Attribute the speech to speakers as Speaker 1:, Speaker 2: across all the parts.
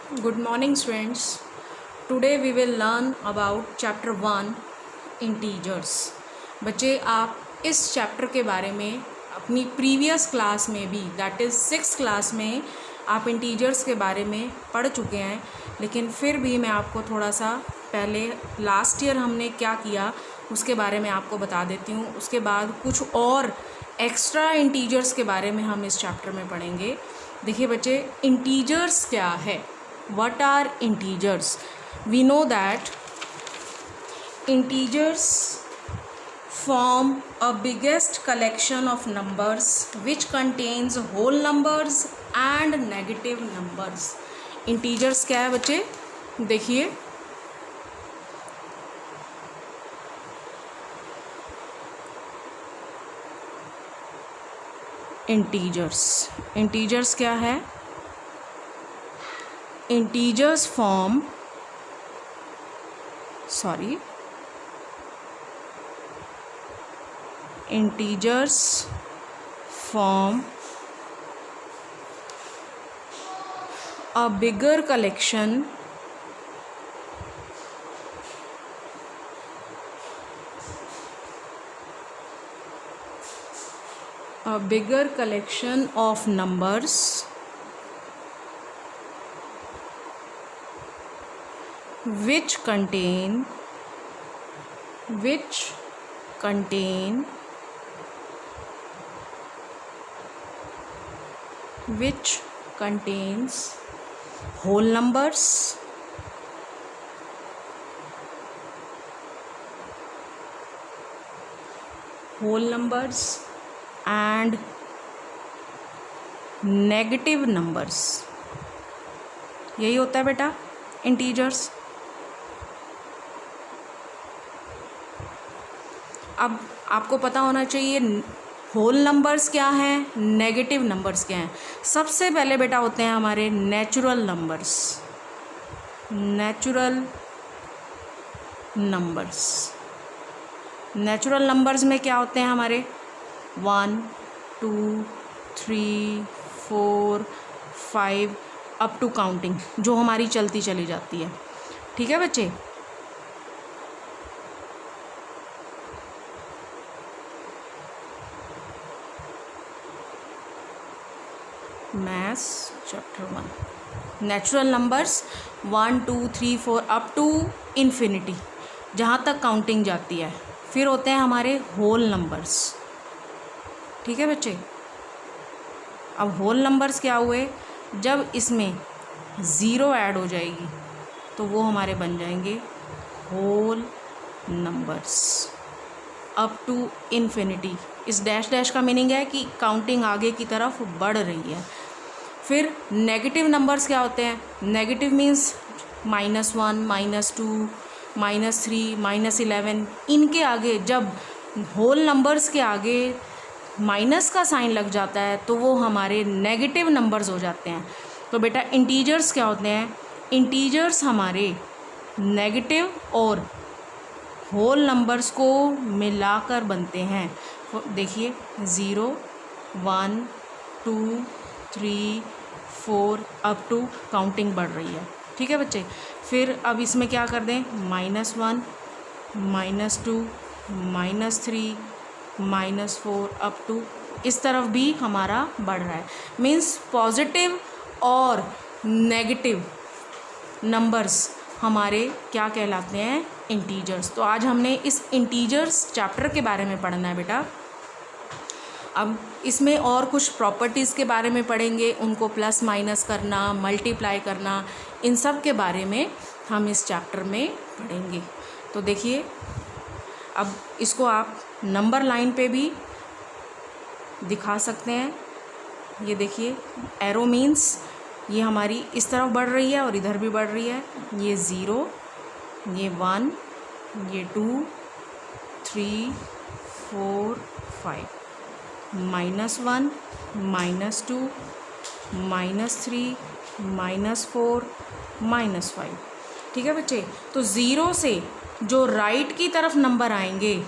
Speaker 1: Good morning, students. Today we will learn about chapter 1 integers. बच्चे आप इस chapter के बारे में अपनी प्रीवियस क्लास में भी दैट इज़ 6th क्लास में आप इंटीजर्स के बारे में पढ़ चुके हैं, लेकिन फिर भी मैं आपको थोड़ा सा पहले लास्ट ईयर हमने क्या किया उसके बारे में आपको बता देती हूँ। उसके बाद कुछ और एक्स्ट्रा इंटीजर्स के बारे में हम इस चैप्टर में पढ़ेंगे। देखिए बच्चे, इंटीजर्स क्या है? What are integers? We know that integers form a biggest collection of numbers which contains whole numbers and negative numbers. Integers क्या है बच्चे? देखिए, इंटीजर्स क्या है? Integers form a bigger collection of numbers which contains whole numbers and negative numbers. यही होता है बेटा इंटीजर्स। अब आपको पता होना चाहिए होल नंबर्स क्या हैं, नेगेटिव नंबर्स क्या हैं। सबसे पहले बेटा होते हैं हमारे नेचुरल नंबर्स में क्या होते हैं हमारे 1 2 3 4 5 अप टू काउंटिंग, जो हमारी चलती चली जाती है। ठीक है बच्चे। Maths chapter 1 natural numbers 1 2 3 4 up to infinity, जहाँ तक काउंटिंग जाती है। फिर होते हैं हमारे होल नंबर्स। ठीक है बच्चे। अब होल नंबर्स क्या हुए? जब इसमें ज़ीरो ऐड हो जाएगी तो वो हमारे बन जाएंगे whole numbers up to infinity. इस डैश का मीनिंग है कि काउंटिंग आगे की तरफ बढ़ रही है। फिर नेगेटिव नंबर्स क्या होते हैं? Negative means -1 -2 -3 -11। इनके आगे जब होल नंबर्स के आगे माइनस का साइन लग जाता है तो वो हमारे नेगेटिव नंबर्स हो जाते हैं। तो बेटा इंटीजर्स क्या होते हैं? इंटीजर्स हमारे नेगेटिव और होल नंबर्स को मिलाकर बनते हैं। देखिए 0 1 2 3 4 अप टू काउंटिंग बढ़ रही है। ठीक है बच्चे। फिर अब इसमें क्या कर दें? -1 -2 -3 -4 अप टू, इस तरफ भी हमारा बढ़ रहा है। मीन्स पॉजिटिव और नेगेटिव नंबर्स हमारे क्या कहलाते हैं? इंटीजर्स। तो आज हमने इस इंटीजर्स चैप्टर के बारे में पढ़ना है बेटा। अब इसमें और कुछ प्रॉपर्टीज़ के बारे में पढ़ेंगे, उनको प्लस माइनस करना, मल्टीप्लाई करना, इन सब के बारे में हम इस चैप्टर में पढ़ेंगे। तो देखिए, अब इसको आप नंबर लाइन पे भी दिखा सकते हैं। ये देखिए एरो मीन्स ये हमारी इस तरफ बढ़ रही है और इधर भी बढ़ रही है। ये 0, ये 1, ये 2 3 4 5, -1 -2 -3 -4 -5। ठीक है बच्चे। तो 0 से जो राइट की तरफ नंबर आएंगे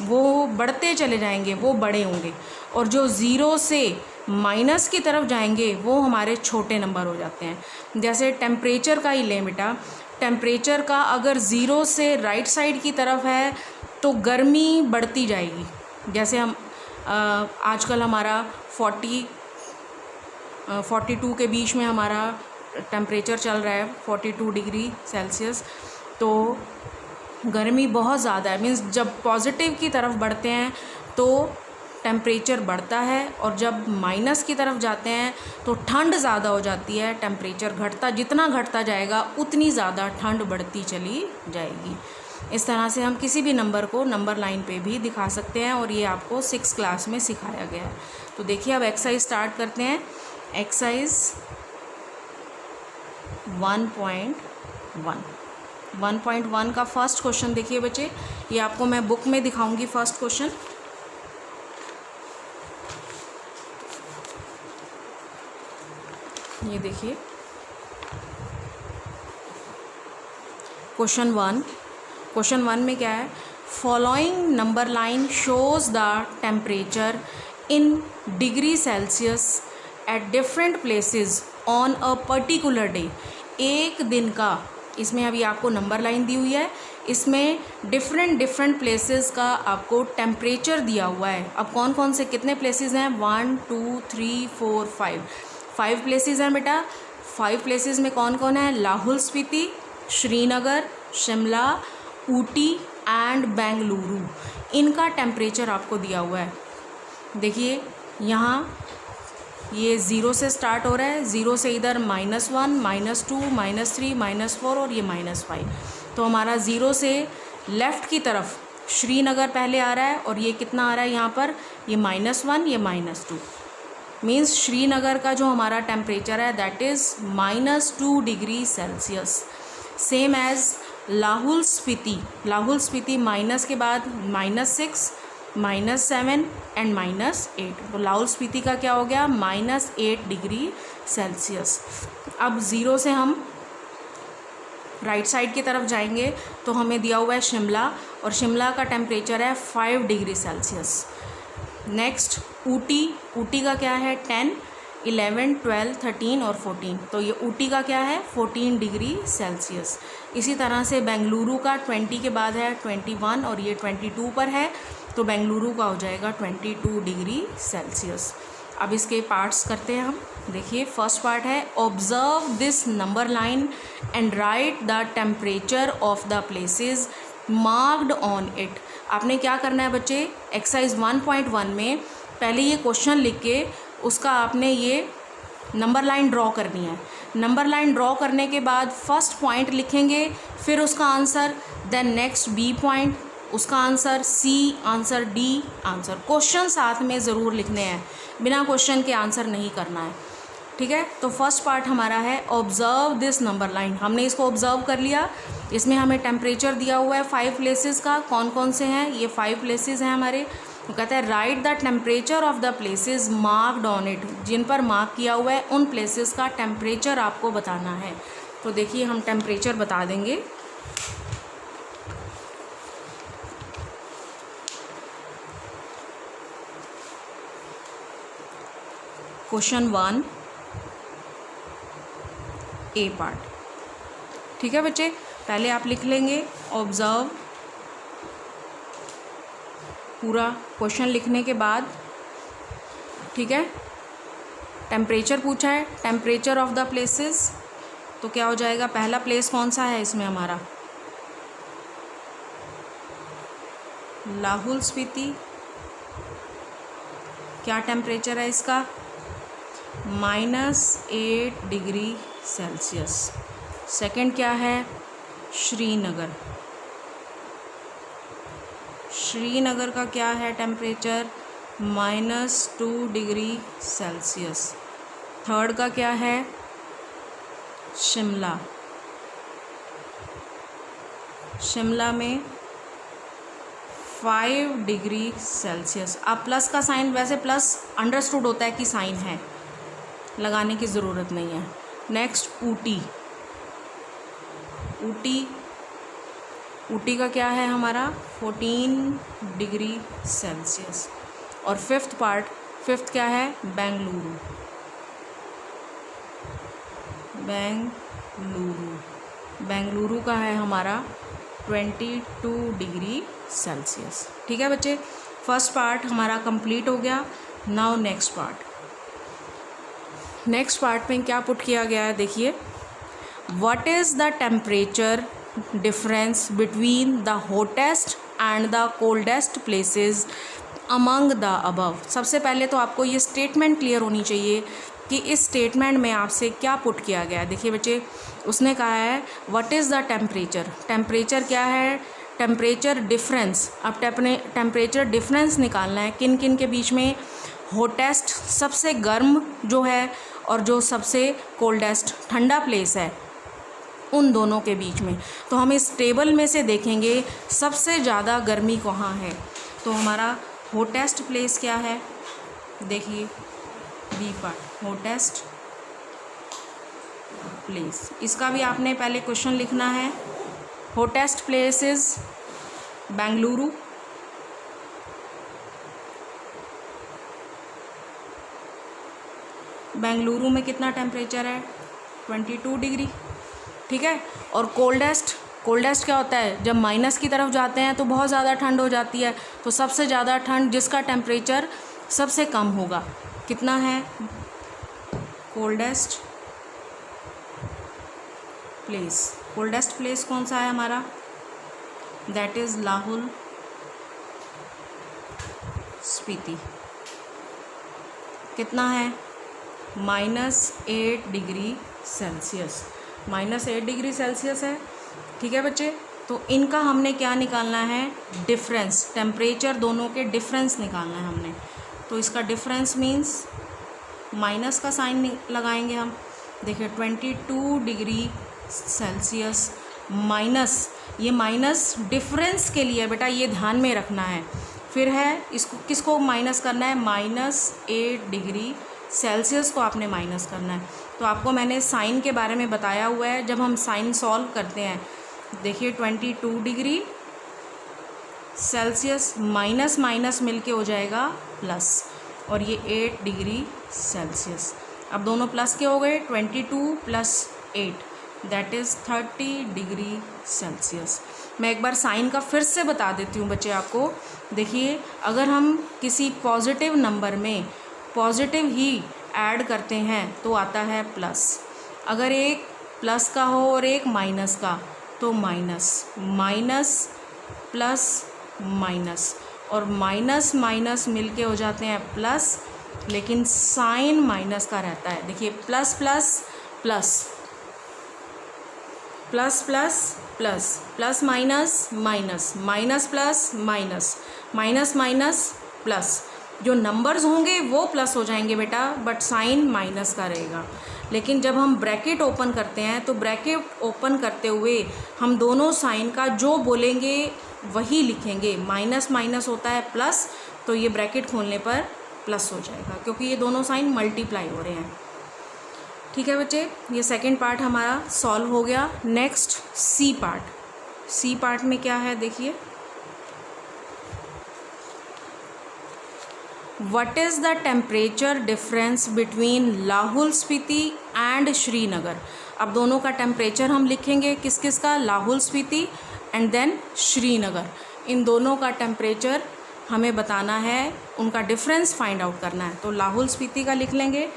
Speaker 1: वो बढ़ते चले जाएंगे, वो बड़े होंगे, और जो 0 से माइनस की तरफ जाएंगे वो हमारे छोटे नंबर हो जाते हैं। जैसे टेम्परेचर का ही लें बेटा, टेम्परेचर का अगर 0 से राइट साइड की तरफ है तो गर्मी बढ़ती जाएगी। जैसे हम आजकल हमारा 42 के बीच में हमारा टेम्परेचर चल रहा है, 42 डिग्री सेल्सियस। तो गर्मी बहुत ज़्यादा है, मीन्स जब पॉजिटिव की तरफ बढ़ते हैं तो टेम्परेचर बढ़ता है, और जब माइनस की तरफ जाते हैं तो ठंड ज़्यादा हो जाती है, टेम्परेचर जितना घटता जाएगा उतनी ज़्यादा ठंड बढ़ती चली जाएगी। इस तरह से हम किसी भी नंबर को नंबर लाइन पे भी दिखा सकते हैं, और ये आपको 6 क्लास में सिखाया गया है। तो देखिए अब एक्सरसाइज स्टार्ट करते हैं। एक्सरसाइज 1.1 का फर्स्ट क्वेश्चन देखिए बच्चे, ये आपको मैं बुक में दिखाऊंगी। फर्स्ट क्वेश्चन, ये देखिए क्वेश्चन 1 में क्या है, following number line shows the temperature in degree Celsius at different places on a particular day. एक दिन का, इसमें अभी आपको नंबर लाइन दी हुई है, इसमें डिफरेंट प्लेसेस का आपको टेम्परेचर दिया हुआ है। अब कौन कौन से कितने प्लेसेस हैं, 1 2 3 4 5 प्लेसेस हैं बेटा। 5 प्लेसेस में कौन कौन है, लाहौल स्पीति, श्रीनगर, शिमला, ऊटी एंड बेंगलुरु। इनका टेम्परेचर आपको दिया हुआ है। देखिए यहाँ ये 0 से स्टार्ट हो रहा है, 0 से इधर -1 -2 -3 -4 और ये -5। तो हमारा 0 से लेफ़्ट की तरफ श्रीनगर पहले आ रहा है, और ये कितना आ रहा है यहाँ पर, ये -1 ये -2। मीन्स श्रीनगर का जो हमारा टेम्परेचर है that is -2 degree Celsius. Same as Lahaul Spiti minus के बाद -6 -7 एंड -8। तो लाहौल स्पीति का क्या हो गया, -8 डिग्री सेल्सियस। अब 0 से हम राइट साइड की तरफ जाएंगे तो हमें दिया हुआ है शिमला, और शिमला का टेम्परेचर है 5 डिग्री सेल्सियस। नेक्स्ट ऊटी का क्या है, 10 11 12 13 और 14। तो ये ऊटी का क्या है, 14 डिग्री सेल्सियस। इसी तरह से बेंगलुरु का 20 के बाद है 21, और ये 22 पर है, तो बेंगलुरु का हो जाएगा 22 डिग्री सेल्सियस। अब इसके पार्ट्स करते हैं हम। देखिए फर्स्ट पार्ट है, observe this number line and right the temperature of the places marked on it. आपने क्या करना है बच्चे, एक्सरसाइज 1.1 में पहले ये क्वेश्चन लिख के उसका आपने ये नंबर लाइन ड्रॉ करनी है। नंबर लाइन ड्रॉ करने के बाद फर्स्ट पॉइंट लिखेंगे, फिर उसका answer, then next B point, उसका answer, C answer, D answer. Question साथ में ज़रूर लिखने हैं, बिना क्वेश्चन के आंसर नहीं करना है, ठीक है। तो फर्स्ट पार्ट हमारा है ऑब्जर्व दिस नंबर लाइन। हमने इसको ऑब्जर्व कर लिया। इसमें हमें टेम्परेचर दिया हुआ है 5 प्लेसेस का। कौन कौन से हैं, ये 5 प्लेसेस हैं हमारे। तो कहता है write the temperature of the places marked on it. जिन पर मार्क किया हुआ है उन प्लेसेस का टेम्परेचर आपको बताना है। तो देखिए हम टेम्परेचर बता देंगे। क्वेश्चन 1 ए पार्ट, ठीक है बच्चे। पहले आप लिख लेंगे ऑब्जर्व, पूरा क्वेश्चन लिखने के बाद, ठीक है। टेम्परेचर पूछा है, टेम्परेचर ऑफ द प्लेसेस, तो क्या हो जाएगा, पहला प्लेस कौन सा है इसमें हमारा, लाहौल स्पीति। क्या टेम्परेचर है इसका, -8 डिग्री सेल्सियस। सेकंड क्या है, श्रीनगर। श्रीनगर का क्या है टेम्परेचर, -2 डिग्री सेल्सियस। थर्ड का क्या है, शिमला। शिमला में 5 डिग्री सेल्सियस। अब प्लस का साइन, वैसे प्लस अंडरस्टूड होता है कि साइन है, लगाने की ज़रूरत नहीं है। नेक्स्ट ऊटी। ऊटी का क्या है हमारा, 14 डिग्री सेल्सियस। और फिफ्थ फिफ्थ क्या है, बेंगलुरु। बेंगलुरु का है हमारा 22 डिग्री सेल्सियस। ठीक है बच्चे, फर्स्ट पार्ट हमारा कंप्लीट हो गया। नाउ नेक्स्ट पार्ट में क्या पुट किया गया है, देखिए, what is the temperature difference between the hottest and the coldest places among the above. सबसे पहले तो आपको ये स्टेटमेंट क्लियर होनी चाहिए कि इस स्टेटमेंट में आपसे क्या पुट किया गया है। देखिए बच्चे, उसने कहा है what is the temperature. Temperature क्या है, टेम्परेचर डिफरेंस। अब टेम्परेचर डिफरेंस निकालना है किन किन के बीच में, हॉटेस्ट सबसे गर्म जो है और जो सबसे कोल्डेस्ट ठंडा प्लेस है, उन दोनों के बीच में। तो हम इस टेबल में से देखेंगे सबसे ज़्यादा गर्मी कहाँ है। तो हमारा हॉटेस्ट प्लेस क्या है, देखिए बी पार्ट, हॉटेस्ट प्लेस। इसका भी आपने पहले क्वेश्चन लिखना है। Hottest place is Bengaluru. Bengaluru में कितना टेम्परेचर है, 22 डिग्री। ठीक है, और कोल्डेस्ट क्या होता है, जब माइनस की तरफ जाते हैं तो बहुत ज़्यादा ठंड हो जाती है। तो सबसे ज़्यादा ठंड जिसका टेम्परेचर सबसे कम होगा, कितना है, कोल्डेस्ट प्लेस कौन सा है हमारा, दैट इज़ लाहौल स्पीति। कितना है, -8 डिग्री सेल्सियस। -8 डिग्री सेल्सियस है। ठीक है बच्चे, तो इनका हमने क्या निकालना है, डिफरेंस, टेम्परेचर दोनों के डिफरेंस निकालना है हमने। तो इसका डिफरेंस मीन्स माइनस का साइन लगाएंगे हम। देखिए 22 डिग्री सेल्सियस माइनस, ये माइनस डिफरेंस के लिए बेटा, ये ध्यान में रखना है। फिर है इसको किसको माइनस करना है, -8 डिग्री सेल्सियस को आपने माइनस करना है। तो आपको मैंने साइन के बारे में बताया हुआ है, जब हम साइन सॉल्व करते हैं। देखिए 22 डिग्री सेल्सियस माइनस माइनस मिलके हो जाएगा प्लस, और ये 8 डिग्री सेल्सियस। अब दोनों प्लस के हो गए, 22 + 8 दैट इज़ 30 डिग्री सेल्सियस। मैं एक बार साइन का फिर से बता देती हूँ बच्चे आपको। देखिए, अगर हम किसी पॉजिटिव नंबर में पॉजिटिव ही ऐड करते हैं तो आता है प्लस। अगर एक प्लस का हो और एक माइनस का, तो माइनस प्लस माइनस, और माइनस माइनस मिलके हो जाते हैं प्लस, लेकिन साइन माइनस का रहता है। देखिए plus plus plus, plus plus plus, plus minus minus, minus plus minus, minus minus plus. जो नंबर्स होंगे वो प्लस हो जाएंगे बेटा, बट साइन माइनस का रहेगा। लेकिन जब हम ब्रैकेट ओपन करते हैं तो ब्रैकेट ओपन करते हुए हम दोनों साइन का जो बोलेंगे वही लिखेंगे। माइनस माइनस होता है प्लस, तो ये ब्रैकेट खोलने पर प्लस हो जाएगा, क्योंकि ये दोनों साइन मल्टीप्लाई हो रहे हैं। ठीक है बच्चे, ये सेकंड पार्ट हमारा सॉल्व हो गया। नेक्स्ट सी पार्ट में क्या है, देखिए, what is the temperature difference between Lahaul Spiti and Srinagar. अब दोनों का टेम्परेचर हम लिखेंगे, किस किस का, लाहौल स्पीति एंड देन श्रीनगर। इन दोनों का टेम्परेचर हमें बताना है, उनका डिफरेंस फाइंड आउट करना है। तो लाहौल स्पीति का लिख लेंगे,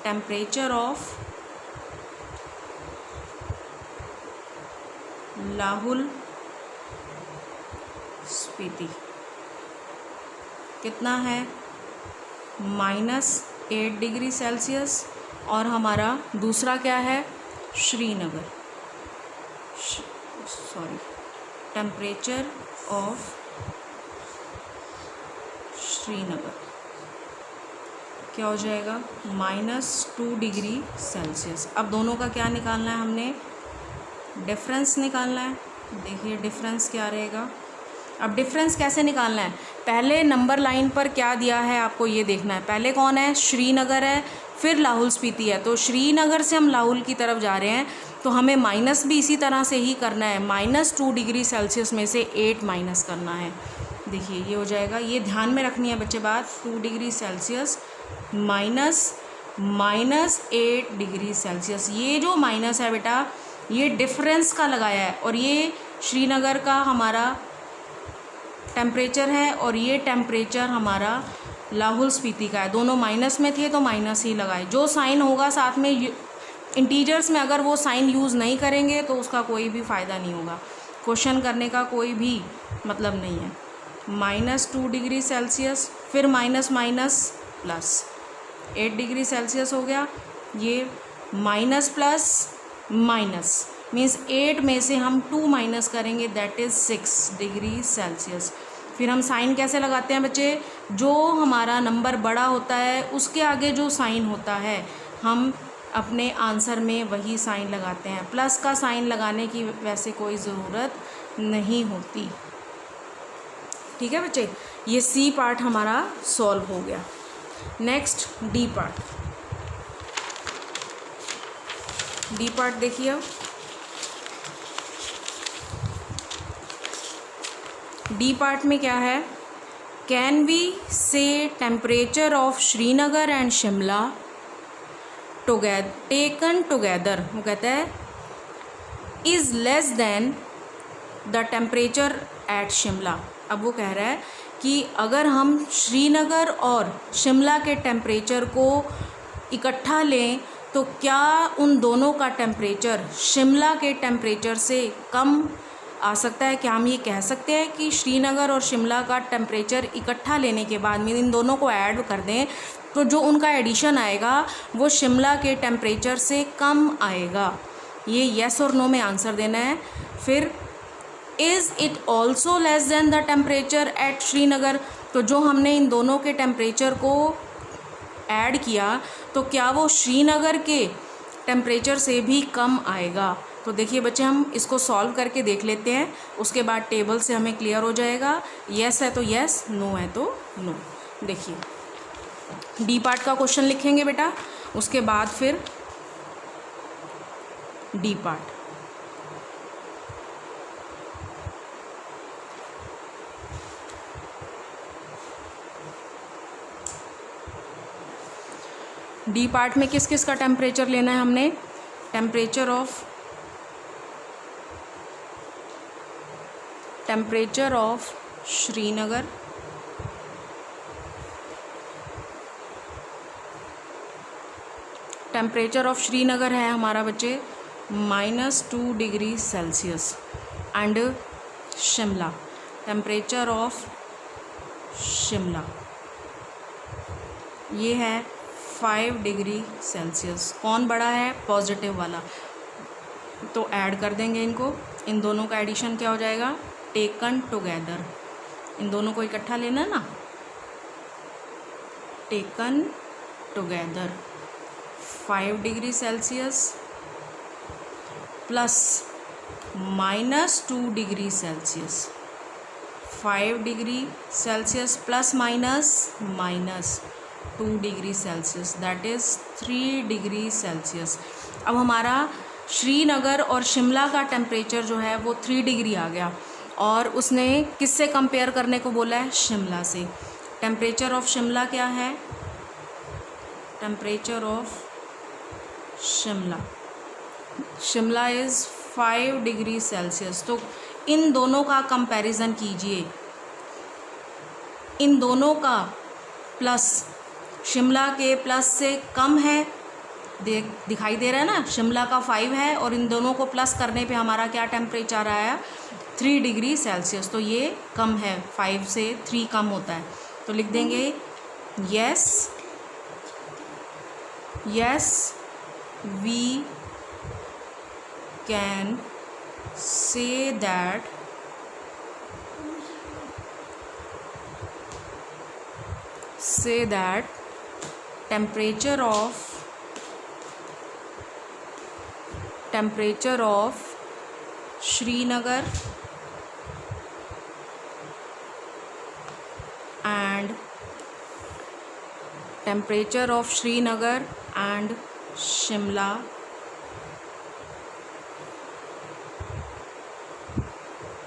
Speaker 1: टेम्परेचर ऑफ लाहौल स्पीति कितना है, -8 डिग्री सेल्सियस। और हमारा दूसरा क्या है, श्रीनगर, टेम्परेचर ऑफ श्रीनगर क्या हो जाएगा, -2 डिग्री सेल्सियस। अब दोनों का क्या निकालना है, हमने डिफरेंस निकालना है। देखिए डिफरेंस क्या रहेगा। अब डिफरेंस कैसे निकालना है, पहले नंबर लाइन पर क्या दिया है आपको ये देखना है। पहले कौन है, श्रीनगर है, फिर लाहौल स्पीति है। तो श्रीनगर से हम लाहौल की तरफ जा रहे हैं, तो हमें माइनस भी इसी तरह से ही करना है। -2 डिग्री सेल्सियस में से 8 माइनस करना है। देखिए ये हो जाएगा, ये ध्यान में रखनी है बच्चे बात, 2 डिग्री सेल्सियस -8 डिग्री सेल्सियस। ये जो माइनस है बेटा, ये डिफरेंस का लगाया है, और ये श्रीनगर का हमारा टेम्परेचर है और ये टेम्परेचर हमारा लाहौल स्पीति का है। दोनों माइनस में थे तो माइनस ही लगाए। जो साइन होगा साथ में इंटीजर्स में, अगर वो साइन यूज़ नहीं करेंगे तो उसका कोई भी फ़ायदा नहीं होगा, क्वेश्चन करने का कोई भी मतलब नहीं है। -2 डिग्री सेल्सियस, फिर minus minus plus 8 degree Celsius हो गया। ये माइनस प्लस माइनस मीन्स 8 में से हम 2 माइनस करेंगे, दैट इज़ 6 डिग्री सेल्सियस। फिर हम साइन कैसे लगाते हैं बच्चे, जो हमारा नंबर बड़ा होता है उसके आगे जो साइन होता है हम अपने आंसर में वही साइन लगाते हैं। प्लस का साइन लगाने की वैसे कोई ज़रूरत नहीं होती। ठीक है बच्चे, ये सी पार्ट हमारा सॉल्व हो गया। Next D part. D part देखिए अब। डी पार्ट में क्या है, कैन वी से temperature of Srinagar and Shimla taken together, वो कहता है is less than the temperature at Shimla. अब वो कह रहा है कि अगर हम श्रीनगर और शिमला के टेम्परेचर को इकट्ठा लें तो क्या उन दोनों का टेम्परेचर शिमला के टेम्परेचर से कम आ सकता है। क्या हम ये कह सकते हैं कि श्रीनगर और शिमला का टेम्परेचर इकट्ठा लेने के बाद में इन दोनों को ऐड कर दें तो जो उनका एडिशन आएगा वो शिमला के टेम्परेचर से कम आएगा। ये येस और नो में आंसर देना है। फिर is it also less than the temperature at Srinagar, तो जो हमने इन दोनों के टेम्परेचर को ऐड किया तो क्या वो श्रीनगर के टेम्परेचर से भी कम आएगा। तो देखिए बच्चे, हम इसको सॉल्व करके देख लेते हैं, उसके बाद टेबल से हमें क्लियर हो जाएगा। येस है तो येस, नो है तो नो। देखिए डी पार्ट का क्वेश्चन लिखेंगे बेटा, उसके बाद फिर डी पार्ट। डी पार्ट में किस किस का टेम्परेचर लेना है हमने, temperature of Srinagar, temperature of Srinagar है हमारा बच्चे -2 degree Celsius, and Shimla, temperature of Shimla ये है 5 डिग्री सेल्सियस। कौन बड़ा है, पॉजिटिव वाला, तो ऐड कर देंगे इनको। इन दोनों का एडिशन क्या हो जाएगा, टेकन टुगेदर। इन दोनों को इकट्ठा लेना है ना, taken together 5 degree Celsius plus -2 degree Celsius, 5 degree Celsius plus -2 degree Celsius, that is 3 degree Celsius. अब हमारा श्रीनगर और शिमला का टेम्परेचर जो है वो 3 डिग्री आ गया, और उसने किससे कंपेयर करने को बोला है, शिमला से। टेम्परेचर ऑफ शिमला क्या है, temperature of Shimla is 5 degree Celsius. तो इन दोनों का कंपैरिजन कीजिए, इन दोनों का प्लस शिमला के प्लस से कम है, दिखाई दे रहा है ना, शिमला का 5 है और इन दोनों को प्लस करने पे हमारा क्या टेम्परेचर आया, 3 डिग्री सेल्सियस। तो ये कम है, 5 से 3 कम होता है, तो लिख देंगे yes we can say that temperature of Srinagar and temperature of Srinagar and Shimla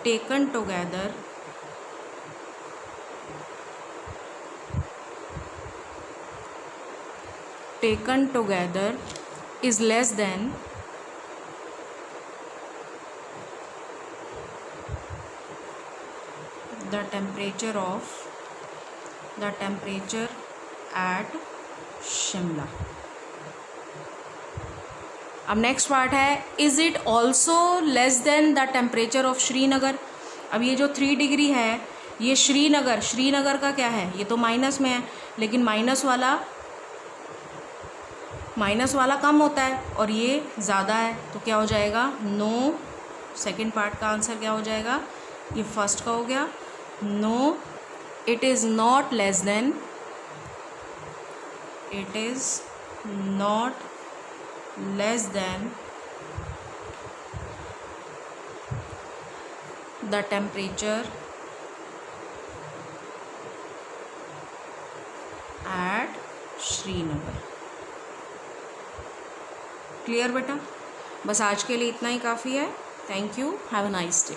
Speaker 1: taken together taken together is less than the temperature at Shimla. अब नेक्स्ट पार्ट है, is it also less than the temperature of Srinagar. अब ये जो 3 degree है ये श्रीनगर का क्या है, ये तो माइनस में है, लेकिन माइनस वाला कम होता है और ये ज़्यादा है, तो क्या हो जाएगा, नो. सेकंड पार्ट का आंसर क्या हो जाएगा, ये फर्स्ट का हो गया, no it is not less than, it is not less than the temperature at Srinagar. Clear बेटा, बस आज के लिए इतना ही काफ़ी है. Thank you, have a nice day.